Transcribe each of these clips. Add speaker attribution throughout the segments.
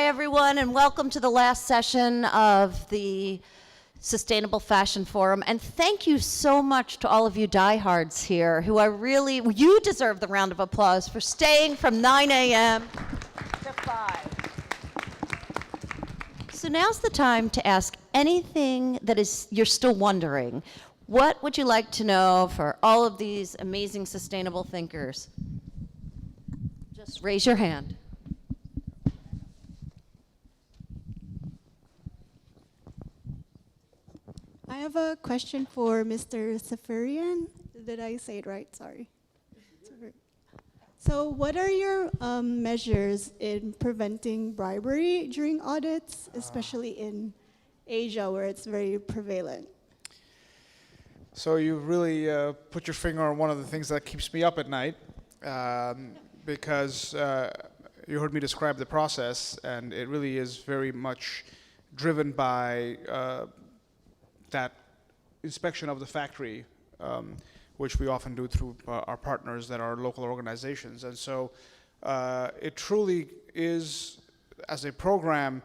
Speaker 1: everyone, and welcome to the last session of the Sustainable Fashion Forum. And thank you so much to all of you diehards here who are really, you deserve the round of applause for staying from 9 a.m. to 5. So now's the time to ask anything that is you're still wondering. What would you like to know for all of these amazing sustainable thinkers? Just raise your hand.
Speaker 2: I have a question for Mr. Seferian. Did I say it right? Sorry. So what are your measures in preventing bribery during audits, especially in Asia where it's very prevalent?
Speaker 3: So you really put your finger on one of the things that keeps me up at night, because you heard me describe the process, and it really is very much driven by that inspection of the factory, which we often do through our partners that are local organizations. And so it truly is, as a program,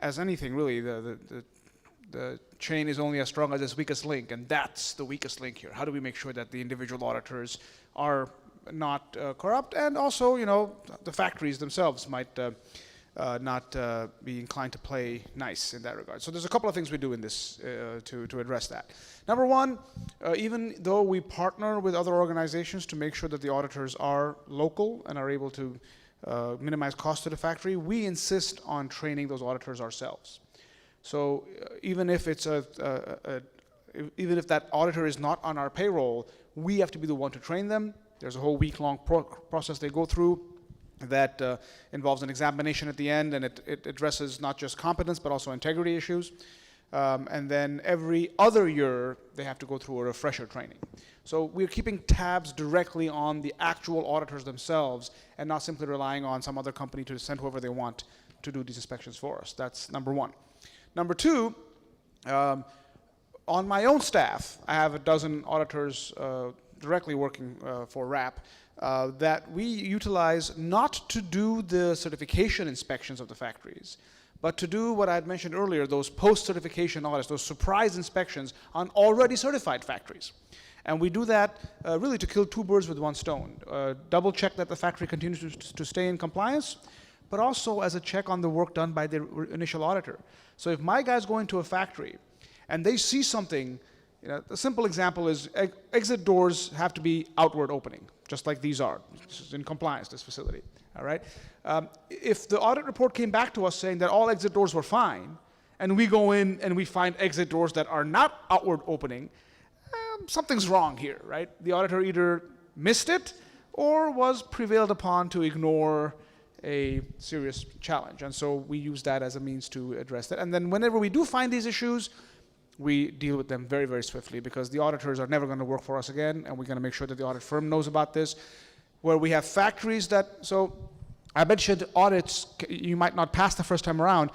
Speaker 3: as anything really, the chain is only as strong as its weakest link, and that's the weakest link here. How do we make sure that the individual auditors are not corrupt, and also, you know, the factories themselves might not be inclined to play nice in that regard. So there's a couple of things we do in this to address that. Number one, even though we partner with other organizations to make sure that the auditors are local and are able to minimize cost to the factory, we insist on training those auditors ourselves. So even if it's even if that auditor is not on our payroll, we have to be the one to train them. There's a whole week-long process they go through that involves an examination at the end, and it addresses not just competence but also integrity issues. And then every other year they have to go through a refresher training. So we're keeping tabs directly on the actual auditors themselves and not simply relying on some other company to send whoever they want to do these inspections for us. That's number one. Number two, on my own staff, I have a dozen auditors directly working for RAP that we utilize not to do the certification inspections of the factories, but to do what I had mentioned earlier, those post-certification audits, those surprise inspections on already certified factories. And we do that really to kill two birds with one stone. Double check that the factory continues to stay in compliance, but also as a check on the work done by the initial auditor. So if my guys go into a factory and they see something, you know, a simple example is exit doors have to be outward opening, just like these are. This is in compliance, this facility, all right? If the audit report came back to us saying that all exit doors were fine, and we go in and we find exit doors that are not outward opening, something's wrong here, right? The auditor either missed it or was prevailed upon to ignore a serious challenge. And so we use that as a means to address that. And then whenever we do find these issues, we deal with them very, very swiftly, because the auditors are never going to work for us again, and we're going to make sure that the audit firm knows about this. Where we have factories that, so I mentioned audits, you might not pass the first time around.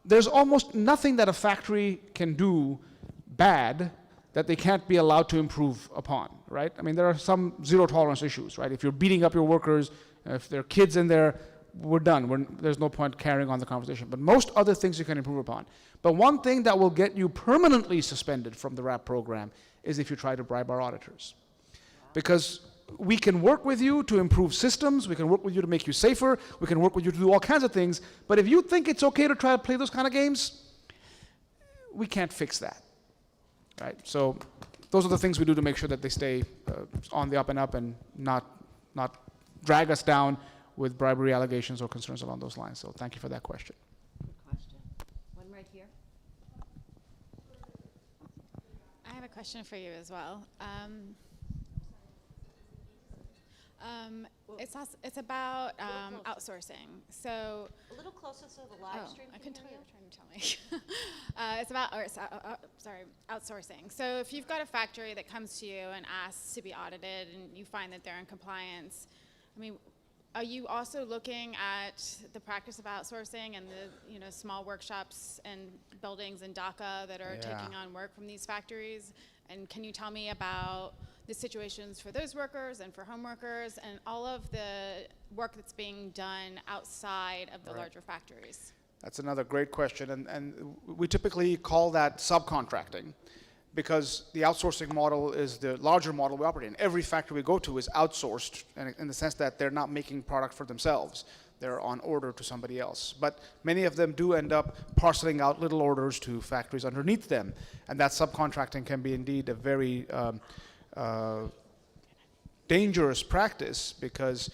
Speaker 3: There's almost nothing that a factory can do bad that they can't be allowed to improve upon, right? I mean, there are some zero tolerance issues, right? If you're beating up your workers, if there are kids in there, we're done. There's no point carrying on the conversation. But most other things you can improve upon. But one thing that will get you permanently suspended from the RAP program is if you try to bribe our auditors. Because we can work with you to improve systems, we can work with you to make you safer, we can work with you to do all kinds of things, but if you think it's okay to try to play those kind of games, we can't fix that, right? So those are the things we do to make sure that they stay on the up and up and not drag us down with bribery allegations or concerns along those lines. So thank you for that question.
Speaker 1: Good question. One right here.
Speaker 4: I have a question for you as well. It's about outsourcing. So
Speaker 1: A little closer so the live stream
Speaker 4: I
Speaker 1: can
Speaker 4: can tell
Speaker 1: hear
Speaker 4: you.
Speaker 1: you.
Speaker 4: Trying to tell me. It's about outsourcing. So if you've got a factory that comes to you and asks to be audited, and you find that they're in compliance, I mean, are you also looking at the practice of outsourcing and the small workshops and buildings in Dhaka that are taking on work from these factories? And can you tell me about the situations for those workers and for home workers and all of the work that's being done outside of the larger factories?
Speaker 3: That's another great question, and we typically call that subcontracting, because the outsourcing model is the larger model we operate in. Every factory we go to is outsourced, in the sense that they're not making product for themselves. They're on order to somebody else. But many of them do end up parceling out little orders to factories underneath them, and that subcontracting can be indeed a very dangerous practice, because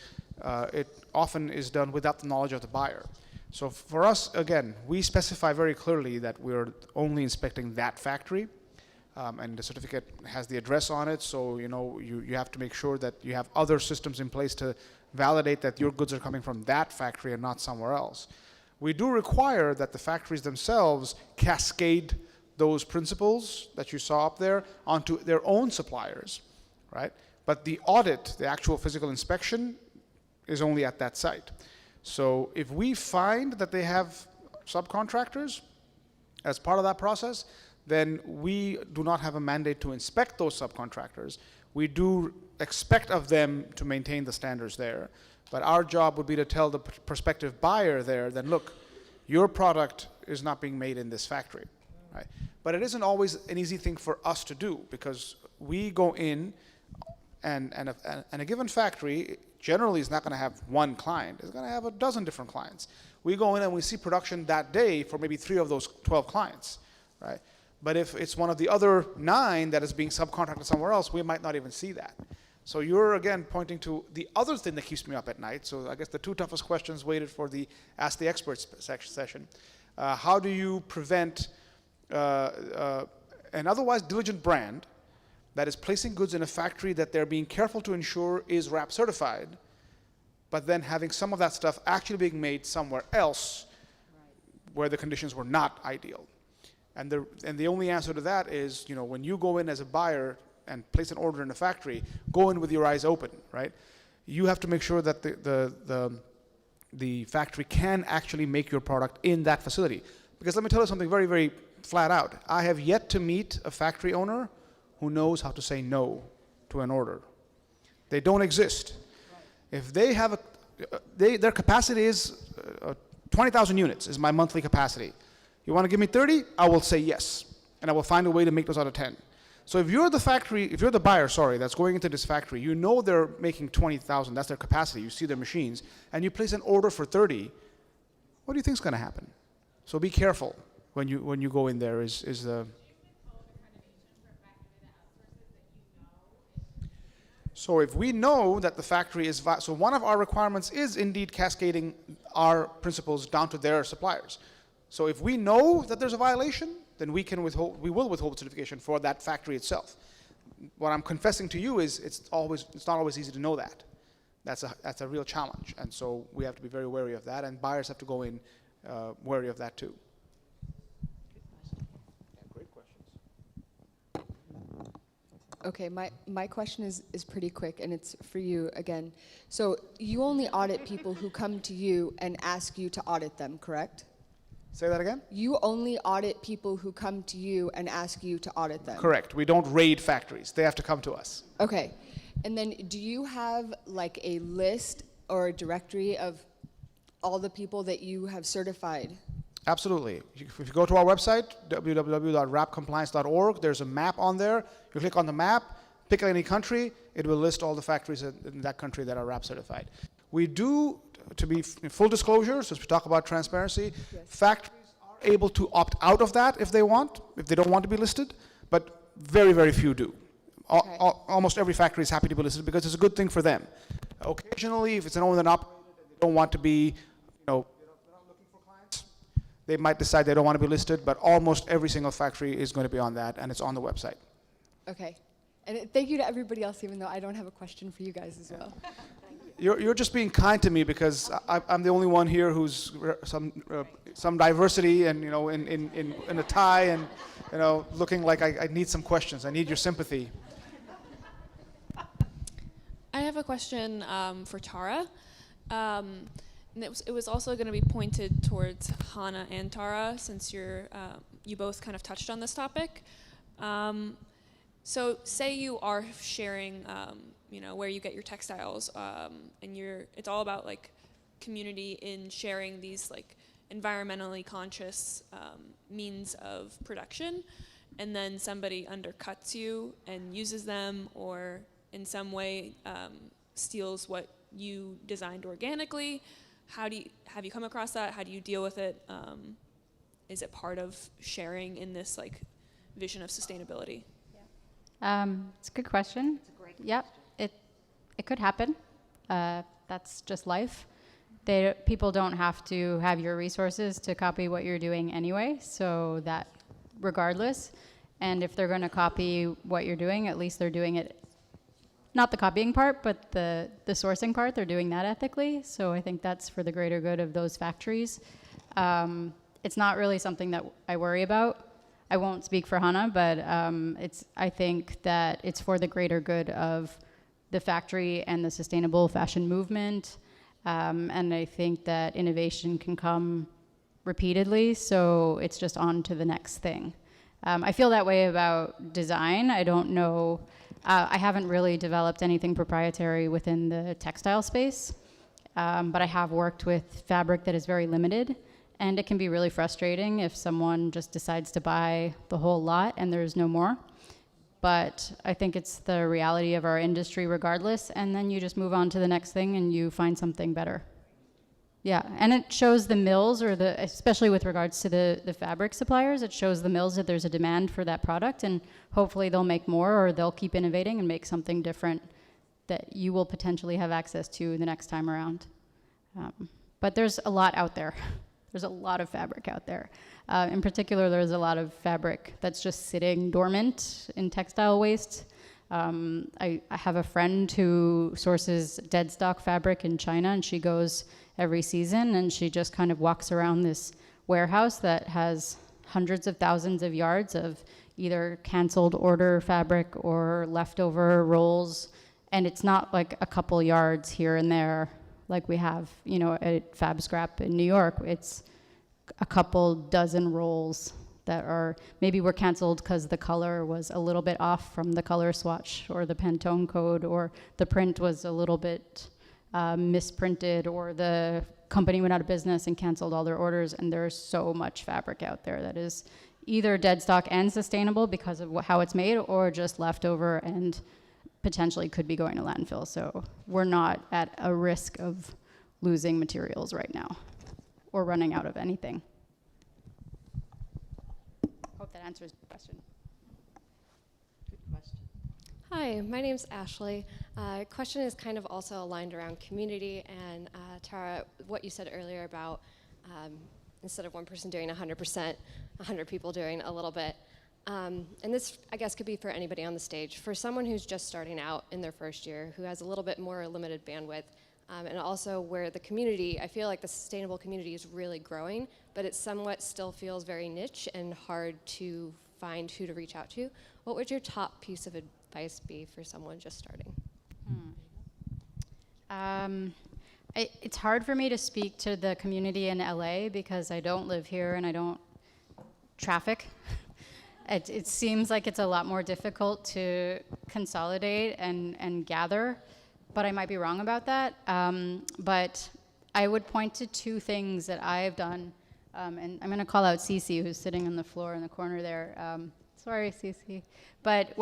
Speaker 3: it often is done without the knowledge of the buyer. So for us, again, we specify very clearly that we're only inspecting that factory, and the certificate has the address on it, so you have to make sure that you have other systems in place to validate that your goods are coming from that factory and not somewhere else. We do require that the factories themselves cascade those principles that you saw up there onto their own suppliers, right? But the audit, the actual physical inspection, is only at that site. So if we find that they have subcontractors as part of that process, then we do not have a mandate to inspect those subcontractors. We do expect of them to maintain the standards there. But our job would be to tell the prospective buyer there, then look, your product is not being made in this factory, right? But it isn't always an easy thing for us to do, because we go in and a given factory generally is not going to have one client. It's going to have a dozen different clients. We go in and we see production that day for maybe 3 of those 12 clients, right? But if it's one of the other 9 that is being subcontracted somewhere else, we might not even see that. So you're, again, pointing to the other thing that keeps me up at night. So I guess the 2 toughest questions waited for the Ask the Experts session. How do you prevent an otherwise diligent brand that is placing goods in a factory that they're being careful to ensure is RAP certified, but then having some of that stuff actually being made somewhere else where the conditions were not ideal? And the only answer to that is, when you go in as a buyer and place an order in a factory, go in with your eyes open, right? You have to make sure that the factory can actually make your product in that facility. Because let me tell you something very, very flat out. I have yet to meet a factory owner who knows how to say no to an order. They don't exist. If they have their capacity is 20,000 units is my monthly capacity. You want to give me 30? I will say yes, and I will find a way to make those out of 10. So if you're the buyer, that's going into this factory, you know they're making 20,000, that's their capacity, you see their machines, and you place an order for 30, what do you think is going to happen? So be careful when you go in there is the... So if we know that the factory is... So one of our requirements is indeed cascading our principles down to their suppliers. So if we know that there's a violation, then we will withhold certification for that factory itself. What I'm confessing to you is it's not always easy to know that. That's a real challenge, and so we have to be very wary of that, and buyers have to go in wary of that too. Great questions.
Speaker 5: Okay, my question is pretty quick, and it's for you again. So you only audit people who come to you and ask you to audit them, correct?
Speaker 3: Say that again?
Speaker 5: You only audit people who come to you and ask you to audit them.
Speaker 3: Correct. We don't raid factories. They have to come to us.
Speaker 5: Okay. And then do you have like a list or a directory of all the people that you have certified?
Speaker 3: Absolutely. If you go to our website, www.rapcompliance.org, there's a map on there. You click on the map, pick any country, it will list all the factories in that country that are RAP certified. We do, to be full disclosure, since we talk about transparency, yes, factories are able to opt out of that if they don't want to be listed, but very, very few do. Okay. Almost every factory is happy to be listed because it's a good thing for them. Occasionally, if it's an owner and operator, they don't want to be, they're not looking for clients, they might decide they don't want to be listed, but almost every single factory is going to be on that, and it's on the website.
Speaker 5: Okay. And thank you to everybody else, even though I don't have a question for you guys as well.
Speaker 3: You're just being kind to me because I'm the only one here who's some diversity and in a tie and looking like I need some questions. I need your sympathy.
Speaker 6: I have a question for Tara. And it was also going to be pointed towards Hannah and Tara, since you both kind of touched on this topic. So say you are sharing, where you get your textiles, and it's all about like community in sharing these like environmentally conscious means of production, and then somebody undercuts you and uses them, or in some way steals what you designed organically. Have you come across that? How do you deal with it? Is it part of sharing in this like vision of sustainability?
Speaker 7: It's a good question. It's a great question. Yep, it could happen. That's just life. People don't have to have your resources to copy what you're doing anyway, so that regardless. And if they're going to copy what you're doing, at least they're doing it, not the copying part, but the sourcing part, they're doing that ethically. So I think that's for the greater good of those factories. It's not really something that I worry about. I won't speak for Hannah, but I think that it's for the greater good of the factory and the sustainable fashion movement. And I think that innovation can come repeatedly, so it's just on to the next thing. I feel that way about design. I don't know, I haven't really developed anything proprietary within the textile space, but I have worked with fabric that is very limited, and it can be really frustrating if someone just decides to buy the whole lot and there's no more. But I think it's the reality of our industry regardless, and then you just move on to the next thing and you find something better. Yeah, and it shows the mills, especially with regards to the fabric suppliers, it shows the mills that there's a demand for that product, and hopefully they'll make more, or they'll keep innovating and make something different that you will potentially have access to the next time around. But there's a lot out there. There's a lot of fabric out there. In particular, there's a lot of fabric that's just sitting dormant in textile waste. I have a friend who sources dead stock fabric in China, and she goes every season, and she just kind of walks around this warehouse that has hundreds of thousands of yards of either canceled order fabric or leftover rolls, and it's not like a couple yards here and there like we have, at Fab Scrap in New York. It's a couple dozen rolls that maybe were canceled because the color was a little bit off from the color swatch or the Pantone code, or the print was a little bit misprinted, or the company went out of business and canceled all their orders. And there's so much fabric out there that is either dead stock and sustainable because of how it's made, or just leftover and potentially could be going to landfill. So we're not at a risk of losing materials right now or running out of anything. Hope that answers the question.
Speaker 1: Good question.
Speaker 8: Hi, my name's Ashley. Question is kind of also aligned around community, and Tara, what you said earlier about instead of one person doing 100%, 100 people doing a little bit. And this, I guess, could be for anybody on the stage. For someone who's just starting out in their first year, who has a little bit more limited bandwidth, and also where the community, I feel like the sustainable community is really growing, but it somewhat still feels very niche and hard to find who to reach out to. What would your top piece of advice be for someone just starting?
Speaker 7: It's hard for me to speak to the community in LA because I don't live here and I don't traffic. It seems like it's a lot more difficult to consolidate and gather, but I might be wrong about that. But I would point to two things that I've done, and I'm going to call out Cece, who's sitting on the floor in the corner there. Sorry, Cece. But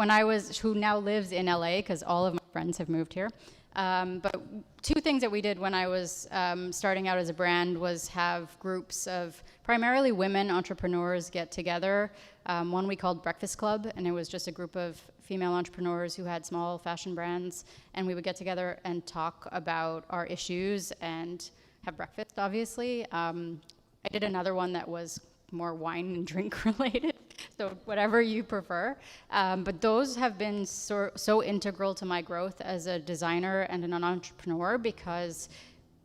Speaker 7: who now lives in LA, because all of my friends have moved here. But two things that we did when I was starting out as a brand was have groups of primarily women entrepreneurs get together. One we called Breakfast Club, and it was just a group of female entrepreneurs who had small fashion brands, and we would get together and talk about our issues and have breakfast, obviously. I did another one that was more wine and drink related, so whatever you prefer. But those have been so integral to my growth as a designer and an entrepreneur because,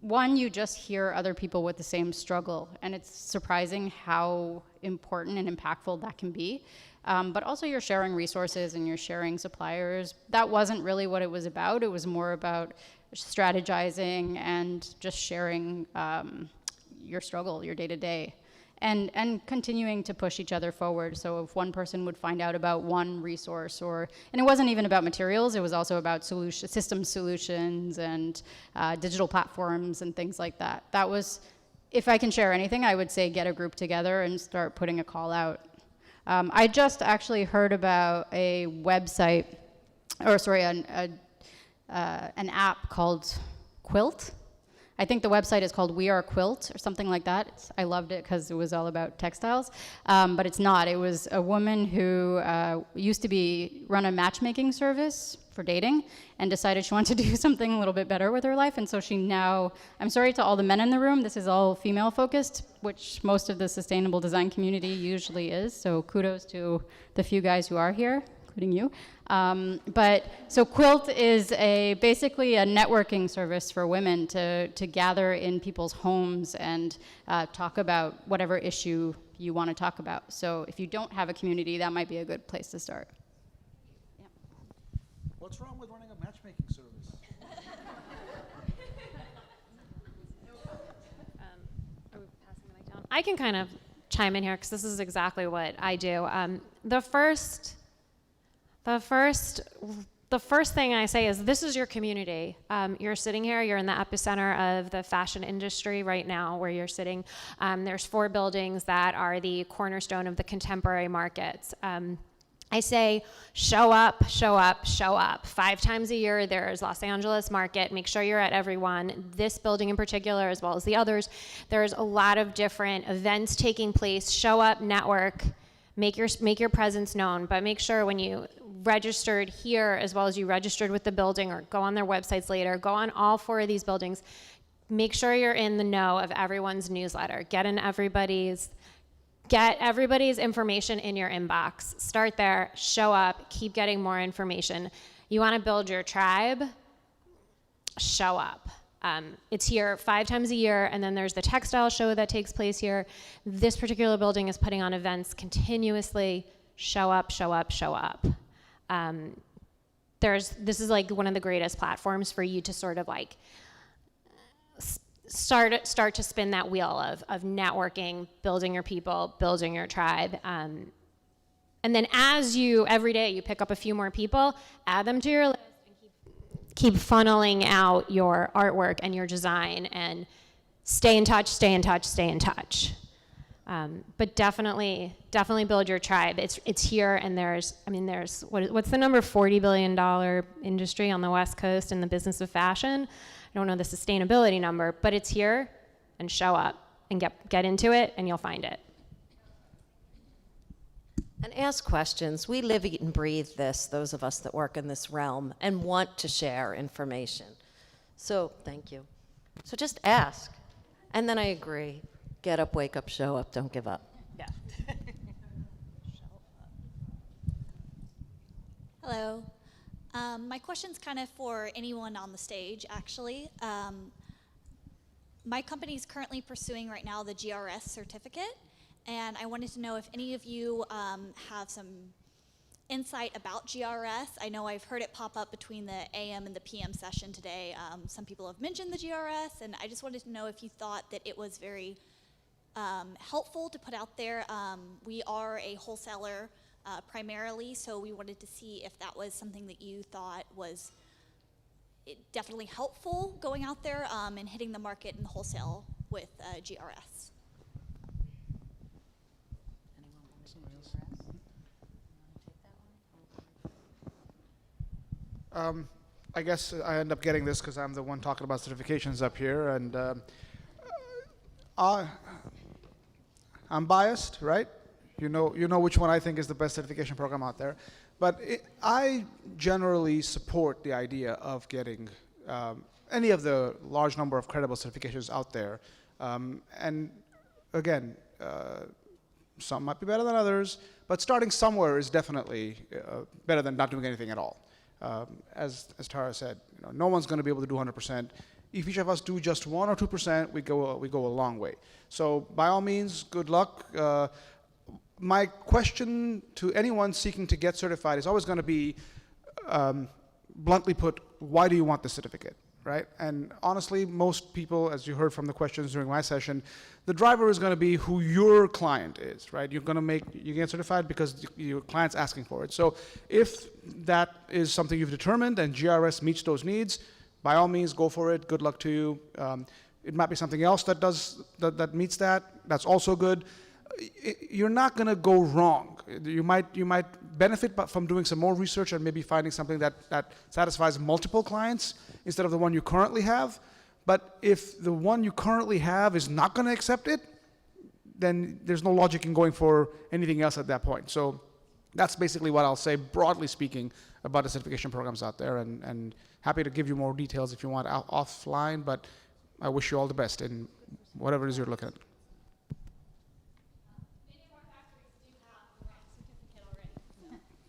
Speaker 7: one, you just hear other people with the same struggle, and it's surprising how important and impactful that can be. But also you're sharing resources and you're sharing suppliers. That wasn't really what it was about. It was more about strategizing and just sharing your struggle, your day-to-day. and continuing to push each other forward. So if one person would find out about one resource, and it wasn't even about materials, it was also about system solutions and digital platforms and things like that. That was, if I can share anything, I would say get a group together and start putting a call out. I just actually heard about a website, an app called Quilt. I think the website is called We Are Quilt or something like that. I loved it because it was all about textiles, but it's not. It was a woman who used to run a matchmaking service for dating and decided she wanted to do something a little bit better with her life, and so she now, I'm sorry to all the men in the room, this is all female focused, which most of the sustainable design community usually is, so kudos to the few guys who are here, including you. But so Quilt is basically a networking service for women to gather in people's homes and talk about whatever issue you want to talk about. So if you don't have a community, that might be a good place to start. Yep.
Speaker 3: What's wrong with running a matchmaking service?
Speaker 9: I can kind of chime in here because this is exactly what I do. The first thing I say is this is your community. You're sitting here, you're in the epicenter of the fashion industry right now where you're sitting. There's 4 buildings that are the cornerstone of the contemporary markets. I say show up, show up, show up. 5 times a year there's Los Angeles Market. Make sure you're at every one. This building in particular as well as the others. There's a lot of different events taking place. Show up, network, make your presence known, but make sure when you registered here as well as you registered with the building or go on their websites later, go on all 4 of these buildings, make sure you're in the know of everyone's newsletter. Get everybody's information in your inbox. Start there, show up, keep getting more information. You want to build your tribe? Show up. It's here 5 times a year, and then there's the textile show that takes place here. This particular building is putting on events continuously. Show up, show up, show up. This is like one of the greatest platforms for you to sort of like start to spin that wheel of networking, building your people, building your tribe. And then every day you pick up a few more people, add them to your list, and keep funneling out your artwork and your design, and stay in touch, stay in touch, stay in touch. But definitely build your tribe. It's here, and there's what's the number? $40 billion industry on the West Coast in the business of fashion. I don't know the sustainability number, but it's here, and show up and get into it, and you'll find it.
Speaker 1: And ask questions. We live, eat, and breathe this, those of us that work in this realm, and want to share information. So thank you. So just ask. And then I agree. Get up, wake up, show up, don't give up.
Speaker 9: Yeah.
Speaker 10: Hello. My question's kind of for anyone on the stage, actually. My company is currently pursuing right now the GRS certificate, and I wanted to know if any of you have some insight about GRS. I know I've heard it pop up between the AM and the PM session today. Some people have mentioned the GRS, and I just wanted to know if you thought that it was very helpful to put out there. We are a wholesaler primarily, so we wanted to see if that was something that you thought was definitely helpful going out there and hitting the market in the wholesale with GRS.
Speaker 3: I guess I end up getting this because I'm the one talking about certifications up here, and I'm biased, right? You know which one I think is the best certification program out there. But I generally support the idea of getting any of the large number of credible certifications out there. And again, some might be better than others, but starting somewhere is definitely better than not doing anything at all. As Tara said, no one's going to be able to do 100%. If each of us do just 1 or 2%, we go a long way. So by all means, good luck. My question to anyone seeking to get certified is always going to be, bluntly put, why do you want the certificate, right? And honestly, most people, as you heard from the questions during my session, the driver is going to be who your client is, right? You get certified because your client's asking for it. So if that is something you've determined and GRS meets those needs, by all means, go for it. Good luck to you. It might be something else that meets that. That's also good. You're not going to go wrong. You might benefit from doing some more research and maybe finding something that satisfies multiple clients instead of the one you currently have. But if the one you currently have is not going to accept it, then there's no logic in going for anything else at that point. So that's basically what I'll say, broadly speaking, about the certification programs out there. And happy to give you more details if you want offline, but I wish you all the best in whatever it is you're looking at.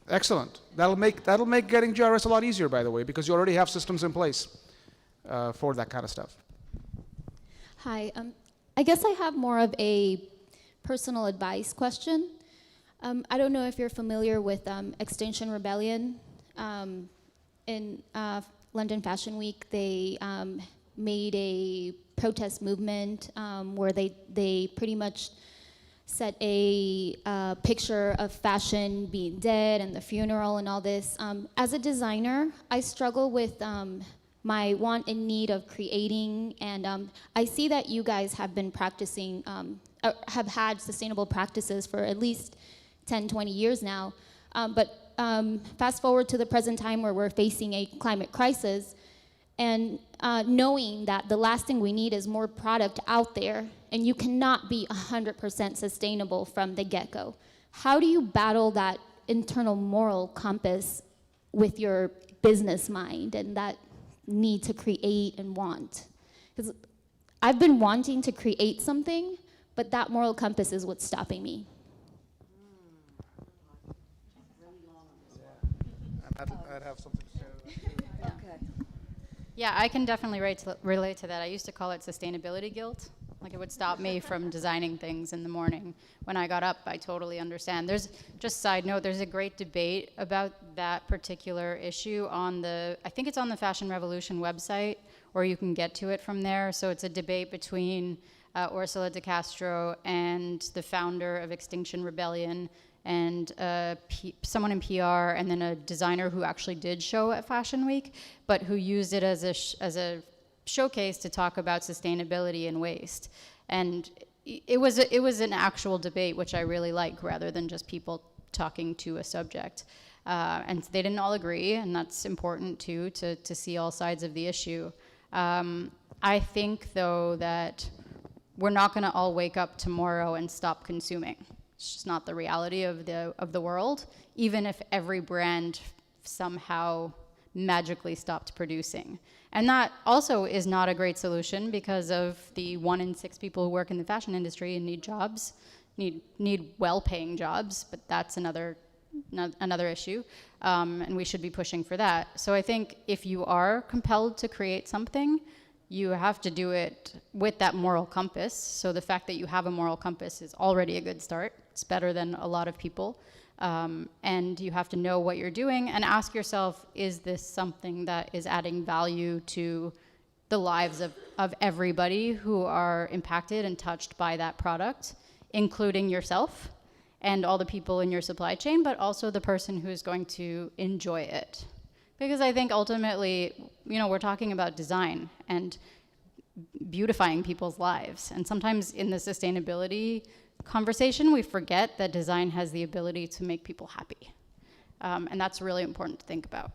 Speaker 3: Excellent. That'll make getting GRS a lot easier, by the way, because you already have systems in place for that kind of stuff.
Speaker 11: Hi. I guess I have more of a personal advice question. I don't know if you're familiar with Extinction Rebellion. In London Fashion Week, they made a protest movement where they pretty much set a picture of fashion being dead and the funeral and all this. As a designer, I struggle with my want and need of creating, and I see that you guys have been practicing, have had sustainable practices for at least 10, 20 years now. But fast forward to the present time where we're facing a climate crisis, and knowing that the last thing we need is more product out there, and you cannot be 100% sustainable from the get-go. How do you battle that internal moral compass with your business mind and that need to create and want? Because I've been wanting to create something, but that moral compass is what's stopping me.
Speaker 3: I'd have something to say to that too.
Speaker 7: Okay. Yeah, I can definitely relate to that. I used to call it sustainability guilt. Like, it would stop me from designing things in the morning. When I got up, I totally understand. There's, just side note, there's a great debate about that particular issue on I think it's on the Fashion Revolution website, or you can get to it from there. So it's a debate between Ursula de Castro and the founder of Extinction Rebellion, and someone in PR, and then a designer who actually did show at Fashion Week, but who used it as a showcase to talk about sustainability and waste. And it was an actual debate, which I really like, rather than just people talking to a subject. And they didn't all agree, and that's important too, to see all sides of the issue. I think, though, that we're not going to all wake up tomorrow and stop consuming. It's just not the reality of the world, even if every brand somehow magically stopped producing. And that also is not a great solution, because of the 1 in 6 people who work in the fashion industry and need jobs, need well-paying jobs, but that's another issue, and we should be pushing for that. So I think if you are compelled to create something, you have to do it with that moral compass. So the fact that you have a moral compass is already a good start. It's better than a lot of people. And you have to know what you're doing and ask yourself, is this something that is adding value to the lives of everybody who are impacted and touched by that product, including yourself and all the people in your supply chain, but also the person who's going to enjoy it. Because I think ultimately, we're talking about design and beautifying people's lives. And sometimes in the sustainability conversation, we forget that design has the ability to make people happy. And that's really important to think about.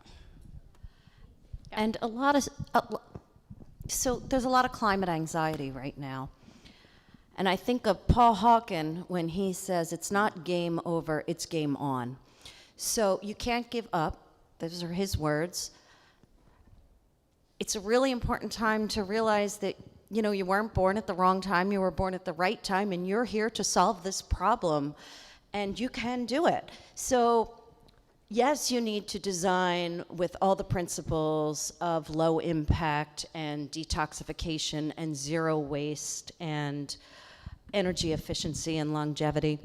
Speaker 7: Yeah.
Speaker 1: And so there's a lot of climate anxiety right now. And I think of Paul Hawken when he says it's not game over, it's game on. So you can't give up. Those are his words. It's a really important time to realize that, you weren't born at the wrong time, you were born at the right time, and you're here to solve this problem, and you can do it. So, yes, you need to design with all the principles of low impact and detoxification and zero waste and energy efficiency and longevity.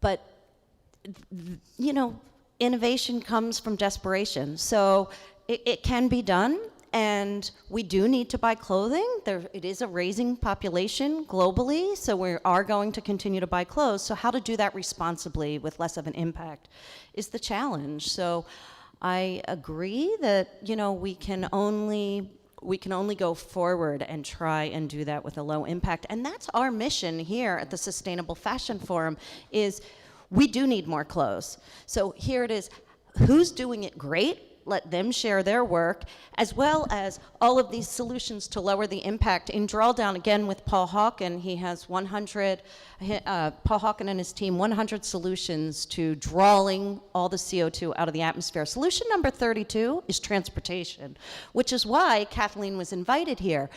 Speaker 1: But, innovation comes from desperation. So it can be done, And we do need to buy clothing. It is a raising population globally, so we are going to continue to buy clothes. So how to do that responsibly with less of an impact is the challenge. So I agree that, we can only go forward and try and do that with a low impact. And that's our mission here at the Sustainable Fashion Forum, is we do need more clothes. So here it is. Who's doing it great? Let them share their work, as well as all of these solutions to lower the impact. In Drawdown, again, with Paul Hawken, he has Paul Hawken and his team, 100 solutions to drawing all the CO2 out of the atmosphere. Solution number 32 is transportation, which is why Kathleen was invited here.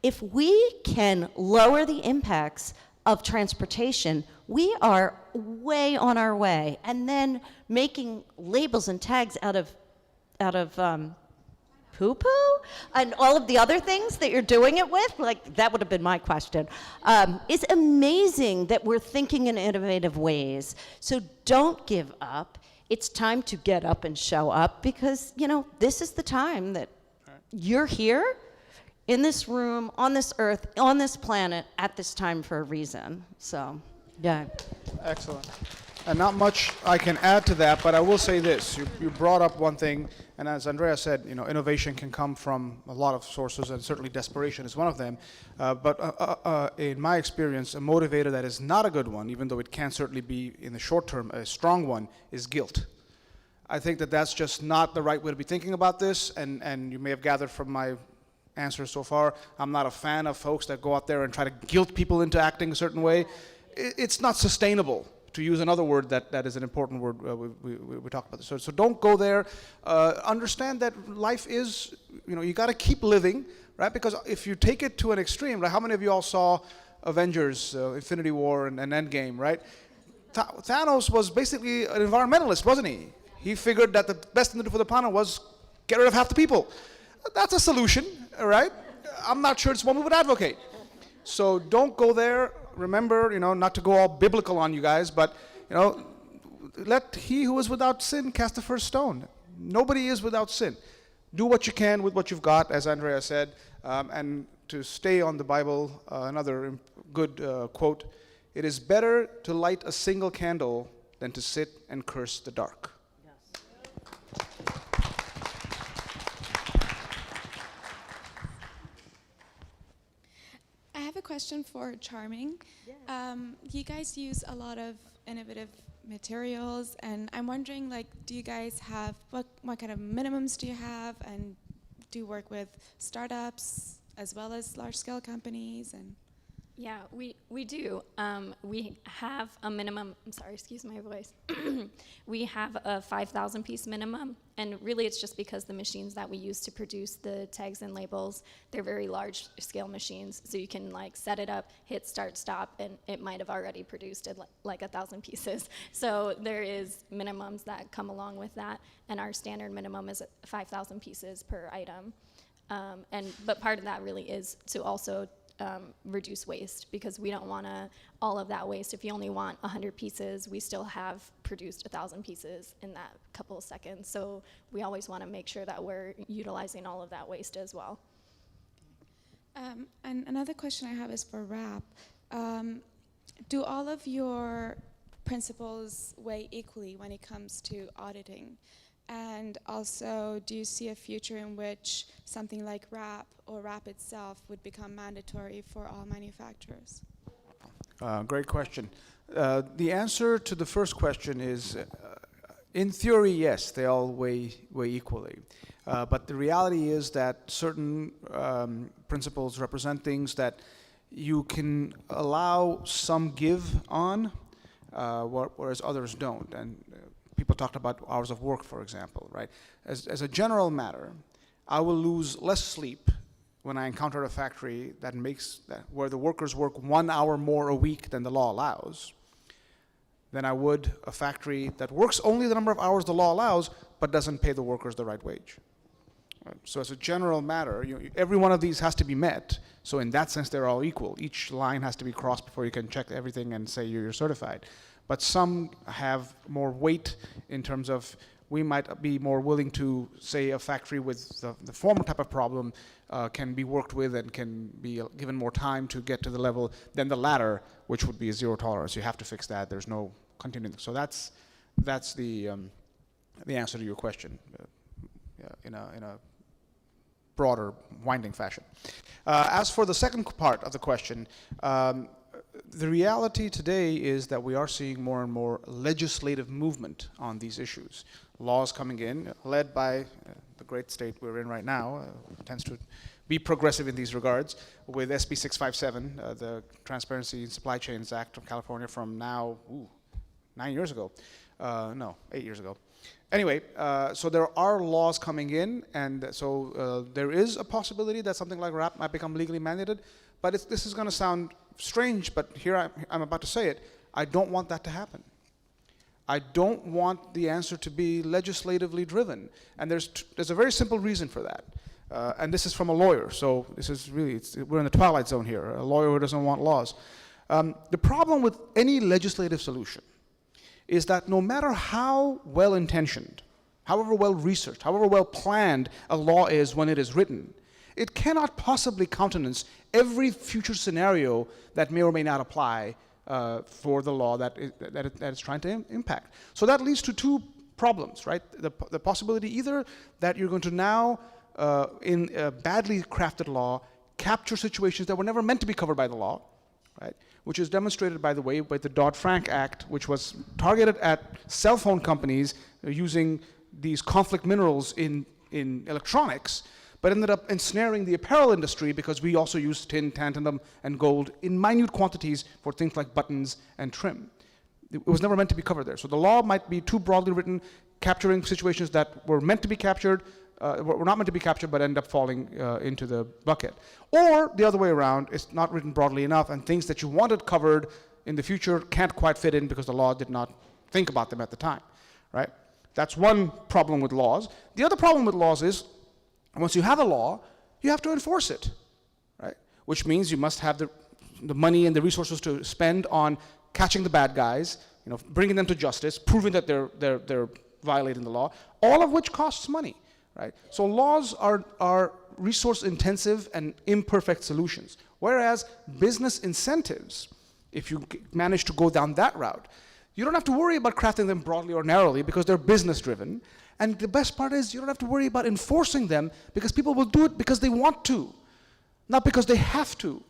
Speaker 1: If we can lower the impacts of transportation, we are way on our way. And then making labels and tags out of poo-poo and all of the other things that you're doing it with, like that would have been my question. It's amazing that we're thinking in innovative ways. So don't give up. It's time to get up and show up, because, this is the time that you're here in this room, on this earth, on this planet, at this time for a reason. So, yeah.
Speaker 3: Excellent. And not much I can add to that, but I will say this. You brought up one thing, and as Andrea said, innovation can come from a lot of sources, and certainly desperation is one of them. But in my experience, a motivator that is not a good one, even though it can certainly be in the short term a strong one, is guilt. I think that that's just not the right way to be thinking about this, and you may have gathered from my answers so far, I'm not a fan of folks that go out there and try to guilt people into acting a certain way. It's not sustainable, to use another word that is an important word we talked about. So don't go there. Understand that life is, you got to keep living, right? Because if you take it to an extreme, like how many of you all saw Avengers, Infinity War and Endgame, right? Thanos was basically an environmentalist, wasn't he? He figured that the best thing to do for the planet was get rid of half the people. That's a solution, all right? I'm not sure it's one we would advocate. So don't go there. Remember, not to go all biblical on you guys, but, let he who is without sin cast the first stone. Nobody is without sin. Do what you can with what you've got, as Andrea said, and to stay on the Bible, another good quote, it is better to light a single candle than to sit and curse the dark.
Speaker 12: I have a question for Charming. You guys use a lot of innovative materials, and I'm wondering, do you guys have, what kind of minimums do you have, and do you work with startups as well as large-scale companies? And
Speaker 13: yeah, we do. We have a minimum, I'm sorry, excuse my voice. We have a 5,000 piece minimum, and really it's just because the machines that we use to produce the tags and labels, they're very large scale machines, so you can set it up, hit start, stop, and it might have already produced like 1,000 pieces. So there is minimums that come along with that, and our standard minimum is 5,000 pieces per item. But part of that really is to also reduce waste, because we don't want all of that waste. If you only want 100 pieces, we still have produced 1,000 pieces in that couple of seconds. So we always want to make sure that we're utilizing all of that waste as well.
Speaker 12: And another question I have is for Wrap. Do all of your principles weigh equally when it comes to auditing? And also, do you see a future in which something like Wrap or Wrap itself would become mandatory for all manufacturers?
Speaker 3: Great question. The answer to the first question is, in theory, yes, they all weigh equally. But the reality is that certain principles represent things that you can allow some give on, whereas others don't. And people talked about hours of work, for example, right? As a general matter, I will lose less sleep when I encounter a factory where the workers work 1 hour more a week than the law allows, than I would a factory that works only the number of hours the law allows, but doesn't pay the workers the right wage. Right? So as a general matter, every one of these has to be met. So in that sense, they're all equal. Each line has to be crossed before you can check everything and say you're certified. But some have more weight in terms of we might be more willing to say a factory with the former type of problem can be worked with and can be given more time to get to the level than the latter, which would be a zero tolerance. You have to fix that. There's no continuing. So that's the answer to your question in a broader, winding fashion. As for the second part of the question, the reality today is that we are seeing more and more legislative movement on these issues. Laws coming in, led by the great state we're in right now, tends to be progressive in these regards, with SB 657, the Transparency in Supply Chains Act of California from now, 9 years ago. No, 8 years ago. Anyway, so there are laws coming in, and so there is a possibility that something like RAP might become legally mandated, but this is going to sound strange, but here I'm about to say it. I don't want that to happen. I don't want the answer to be legislatively driven, and there's a very simple reason for that. And this is from a lawyer, so this is really, we're in the twilight zone here, a lawyer who doesn't want laws. The problem with any legislative solution is that no matter how well-intentioned, however well-researched, however well-planned a law is when it is written, it cannot possibly countenance every future scenario that may or may not apply for the law that it's trying to impact. So that leads to two problems, right? The possibility either that you're going to now, in a badly crafted law, capture situations that were never meant to be covered by the law, right? Which is demonstrated, by the way, by the Dodd-Frank Act, which was targeted at cell phone companies using these conflict minerals in electronics, but ended up ensnaring the apparel industry because we also use tin, tantalum, and gold in minute quantities for things like buttons and trim. It was never meant to be covered there. So the law might be too broadly written, capturing situations that were meant to be captured, were not meant to be captured, but end up falling into the bucket. Or the other way around, it's not written broadly enough, and things that you wanted covered in the future can't quite fit in because the law did not think about them at the time, right? That's one problem with laws. The other problem with laws is, once you have a law, you have to enforce it, right? Which means you must have the money and the resources to spend on catching the bad guys, bringing them to justice, proving that they're violating the law, all of which costs money, right? So laws are resource-intensive and imperfect solutions, whereas business incentives, if you manage to go down that route, you don't have to worry about crafting them broadly or narrowly because they're business-driven. And the best part is you don't have to worry about enforcing them because people will do it because they want to, not because they have to.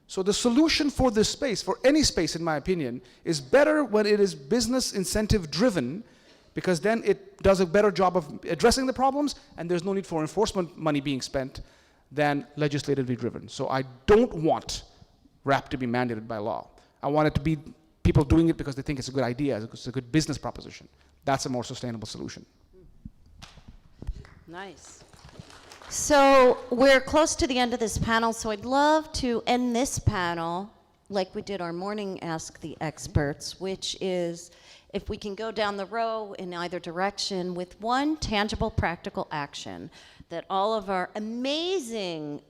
Speaker 3: So the solution for this space, for any space in my opinion, is better when it is business incentive driven, because then it does a better job of addressing the problems and there's no need for enforcement money being spent than legislatively driven. So I don't want RAP to be mandated by law. I want it to be people doing it because they think it's a good idea, it's a good business proposition. That's a more sustainable solution.
Speaker 1: Nice. So we're close to the end of this panel, so I'd love to end this panel like we did our morning Ask the Experts, which is if we can go down the row in either direction with one tangible, practical action that all of our amazing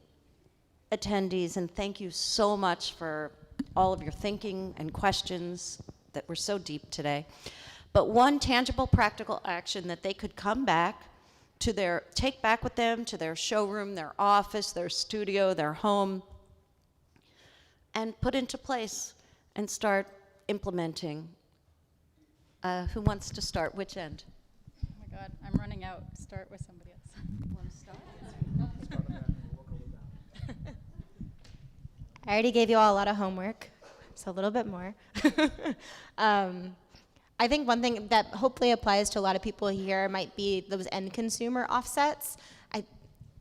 Speaker 1: attendees, and thank you so much for all of your thinking and questions that were so deep today, but one tangible, practical action that they could come back to take back with them to their showroom, their office, their studio, their home, and put into place and start implementing. Who wants to start? Which end?
Speaker 7: Oh my God, I'm running out. Start with somebody else.
Speaker 1: You want to start?
Speaker 14: I already gave you all a lot of homework, so a little bit more. I think one thing that hopefully applies to a lot of people here might be those end consumer offsets. I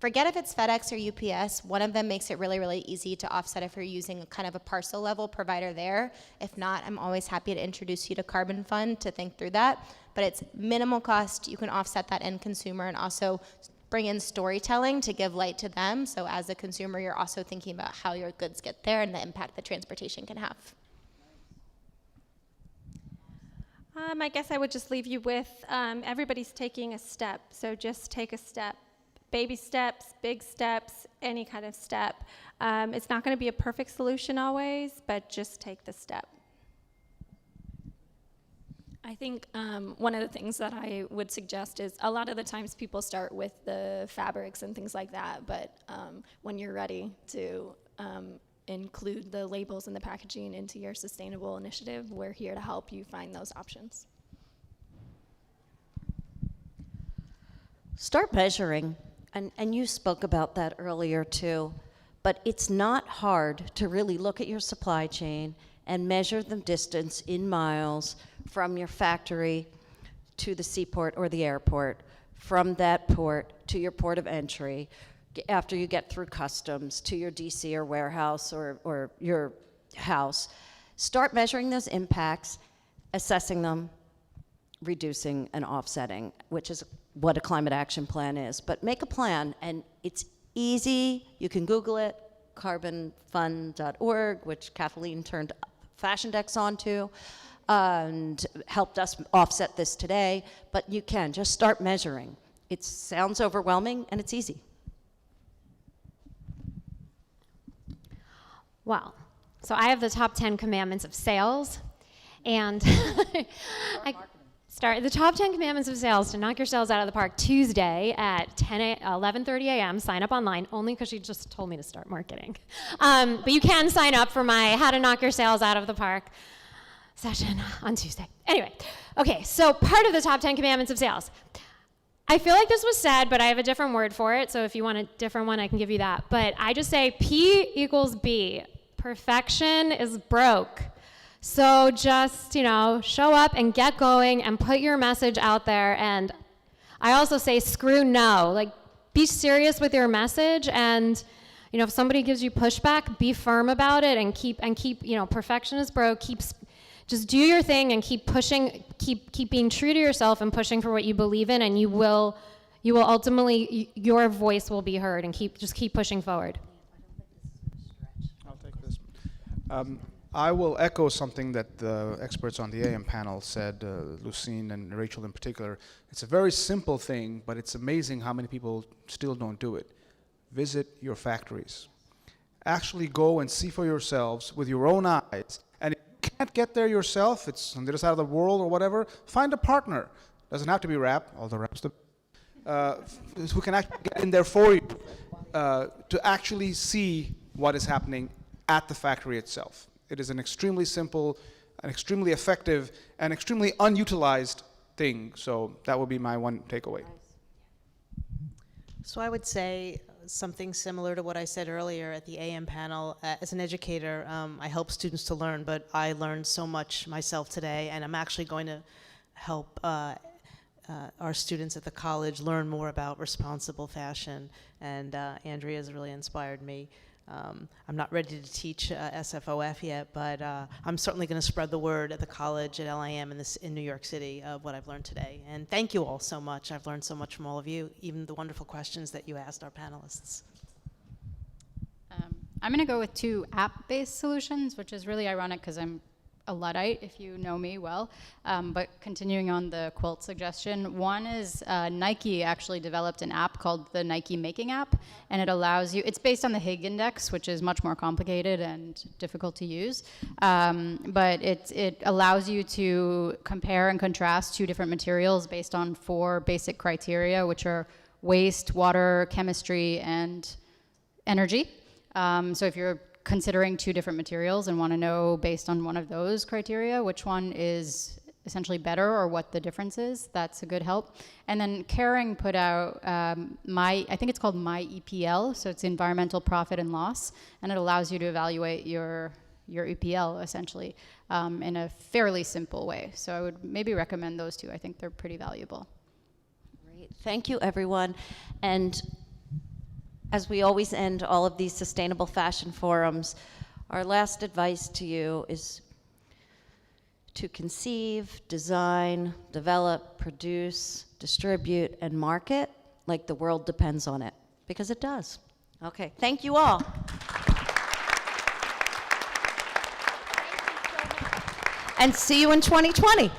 Speaker 14: forget if it's FedEx or UPS. One of them makes it really, really easy to offset if you're using kind of a parcel level provider there. If not, I'm always happy to introduce you to Carbon Fund to think through that. But it's minimal cost. You can offset that end consumer and also bring in storytelling to give light to them. So as a consumer, you're also thinking about how your goods get there and the impact that transportation can have.
Speaker 15: I guess I would just leave you with everybody's taking a step. So just take a step. Baby steps, big steps, any kind of step. It's not going to be a perfect solution always, but just take the step.
Speaker 13: I think one of the things that I would suggest is a lot of the times people start with the fabrics and things like that, but when you're ready to include the labels and the packaging into your sustainable initiative, we're here to help you find those options.
Speaker 1: Start measuring, and you spoke about that earlier too, but it's not hard to really look at your supply chain and measure the distance in miles from your factory to the seaport or the airport, from that port to your port of entry, after you get through customs, to your DC or warehouse or your house. Start measuring those impacts, assessing them, reducing and offsetting, which is what a climate action plan is. But make a plan, and it's easy. You can Google it, carbonfund.org, which Kathleen turned Fashiondex onto and helped us offset this today. But you can just start measuring. It sounds overwhelming, and it's easy.
Speaker 9: Well, so I have the top 10 commandments of sales, and start the top 10 commandments of sales to knock your sales out of the park Tuesday at 11:30 a.m. Sign up online, only because she just told me to start marketing. But you can sign up for my How to Knock Your Sales Out of the Park session on Tuesday. Anyway, okay, so part of the top 10 commandments of sales. I feel like this was said, but I have a different word for it, so if you want a different one, I can give you that. But I just say P equals B. Perfection is broke. So just, show up and get going and put your message out there. And I also say screw no. Like, be serious with your message, and if somebody gives you pushback, be firm about it and keep perfection is broke. Just do your thing and keep pushing, keep being true to yourself and pushing for what you believe in, and you will ultimately, your voice will be heard, and just keep pushing forward.
Speaker 3: I'll take this. I will echo something that the experts on the AM panel said, Lucine and Rachel in particular. It's a very simple thing, but it's amazing how many people still don't do it. Visit your factories. Actually go and see for yourselves with your own eyes. And if you can't get there yourself, it's on the other side of the world or whatever, find a partner. Doesn't have to be rap, although rap's the who can actually get in there for you to actually see what is happening at the factory itself. It is an extremely simple, an extremely effective, and extremely unutilized thing. So that would be my one takeaway.
Speaker 16: So I would say something similar to what I said earlier at the AM panel. As an educator, I help students to learn, but I learned so much myself today, and I'm actually going to help our students at the college learn more about responsible fashion, and Andrea's really inspired me. I'm not ready to teach SFOF yet, but I'm certainly going to spread the word at the college, at LIM in New York City of what I've learned today. And thank you all so much. I've learned so much from all of you, even the wonderful questions that you asked our panelists.
Speaker 7: I'm going to go with 2 app-based solutions, which is really ironic because I'm a Luddite, if you know me well. But continuing on the quilt suggestion, one is Nike actually developed an app called the Nike Making app, and it allows you, it's based on the Higg Index, which is much more complicated and difficult to use, but it allows you to compare and contrast 2 different materials based on 4 basic criteria, which are waste, water, chemistry, and energy. So if you're considering 2 different materials and want to know based on one of those criteria which one is essentially better or what the difference is, that's a good help. And then Caring put out I think it's called My EPL, so it's environmental profit and loss, and it allows you to evaluate your EPL essentially in a fairly simple way. So I would maybe recommend those 2. I think they're pretty valuable.
Speaker 1: Great. Thank you, everyone. And as we always end all of these sustainable fashion forums, our last advice to you is to conceive, design, develop, produce, distribute, and market like the world depends on it, because it does. Okay, thank you all. And see you in 2020.